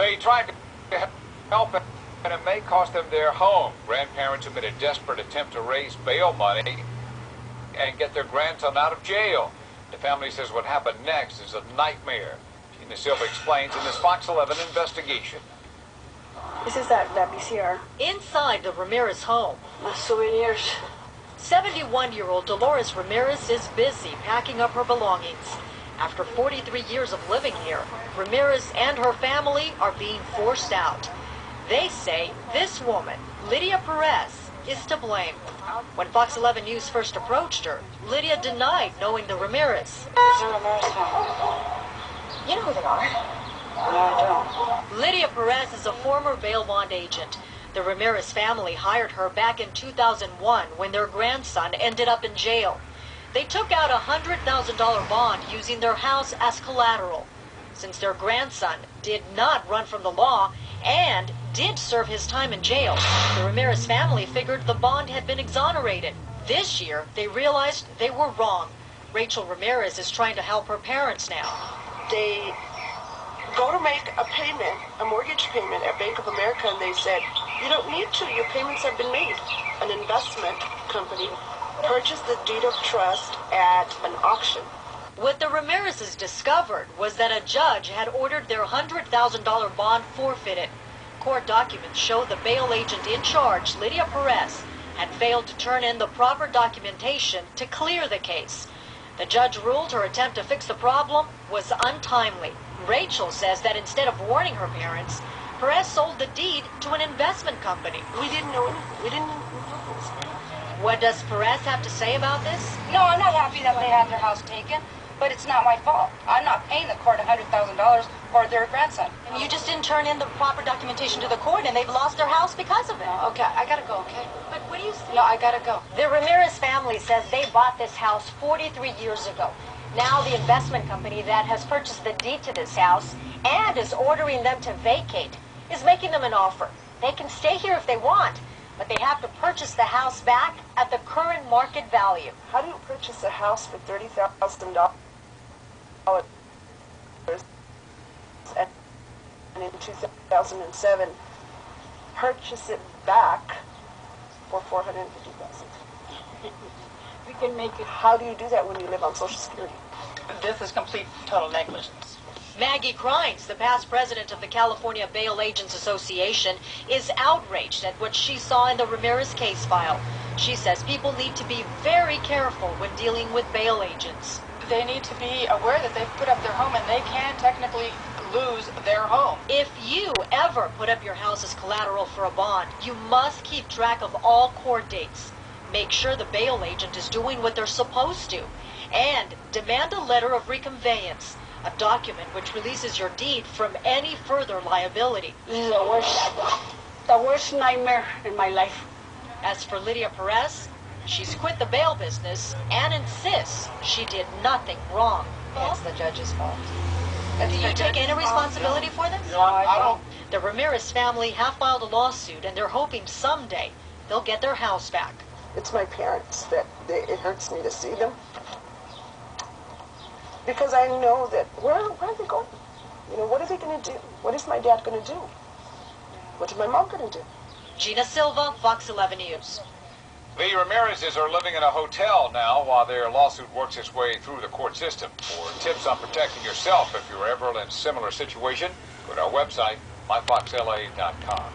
They tried to help them, and it may cost them their home. Grandparents have made a desperate attempt to raise bail money and get their grandson out of jail. The family says what happened next is a nightmare. Gina Silva explains in this Fox 11 investigation. This is that VCR. Inside the Ramirez home, My souvenirs. 71-year-old Dolores Ramirez is busy packing up her belongings. After 43 years of living here, Ramirez and her family are being forced out. They say this woman, Lydia Perez, is to blame. When Fox 11 News first approached her, Lydia denied knowing the Ramirez. It's a Ramirez family. You know who they are? No, I don't. Lydia Perez is a former bail bond agent. The Ramirez family hired her back in 2001 when their grandson ended up in jail. They took out a $100,000 bond using their house as collateral. Since their grandson did not run from the law and did serve his time in jail, the Ramirez family figured the bond had been exonerated. This year, they realized they were wrong. Rachel Ramirez is trying to help her parents now. They go to make a payment, a mortgage payment at Bank of America, and they said, you don't need to, your payments have been made. An investment company purchased the deed of trust at an auction. What the Ramirez's discovered was that a judge had ordered their $100,000 bond forfeited. Court documents show the bail agent in charge, Lydia Perez, had failed to turn in the proper documentation to clear the case. The judge ruled her attempt to fix the problem was untimely. Rachel says that instead of warning her parents, Perez sold the deed to an investment company. We didn't know anything. We didn't know this. What does Perez have to say about this? No, I'm not happy that they had their house taken, but it's not my fault. I'm not paying the court $100,000 for their grandson. You just didn't turn in the proper documentation to the court, and they've lost their house because of it. Okay, I gotta go, okay? But what do you say? No, I gotta go. The Ramirez family says they bought this house 43 years ago. Now the investment company that has purchased the deed to this house and is ordering them to vacate is making them an offer. They can stay here if they want, but they have to purchase the house back at the current market value. How do you purchase a house for $30,000 and in 2007 purchase it back for $450,000? We can make it. How do you do that when you live on Social Security? This is complete total negligence. Maggie Crines, the past president of the California Bail Agents Association, is outraged at what she saw in the Ramirez case file. She says people need to be very careful when dealing with bail agents. They need to be aware that they've put up their home and they can technically lose their home. If you ever put up your house as collateral for a bond, you must keep track of all court dates. Make sure the bail agent is doing what they're supposed to. And demand a letter of reconveyance, a document which releases your deed from any further liability. This is the worst nightmare in my life. As for Lydia Perez, she's quit the bail business and insists she did nothing wrong. It's the judge's fault. Do you take any responsibility for this? No, I don't. The Ramirez family have filed a lawsuit, and they're hoping someday they'll get their house back. It's my parents that it hurts me to see them. Because I know that, where are they going? You know, what are they going to do? What is my dad going to do? What is my mom going to do? Gina Silva, Fox 11 News. The Ramirez's are living in a hotel now while their lawsuit works its way through the court system. For tips on protecting yourself if you're ever in a similar situation, go to our website, myfoxla.com.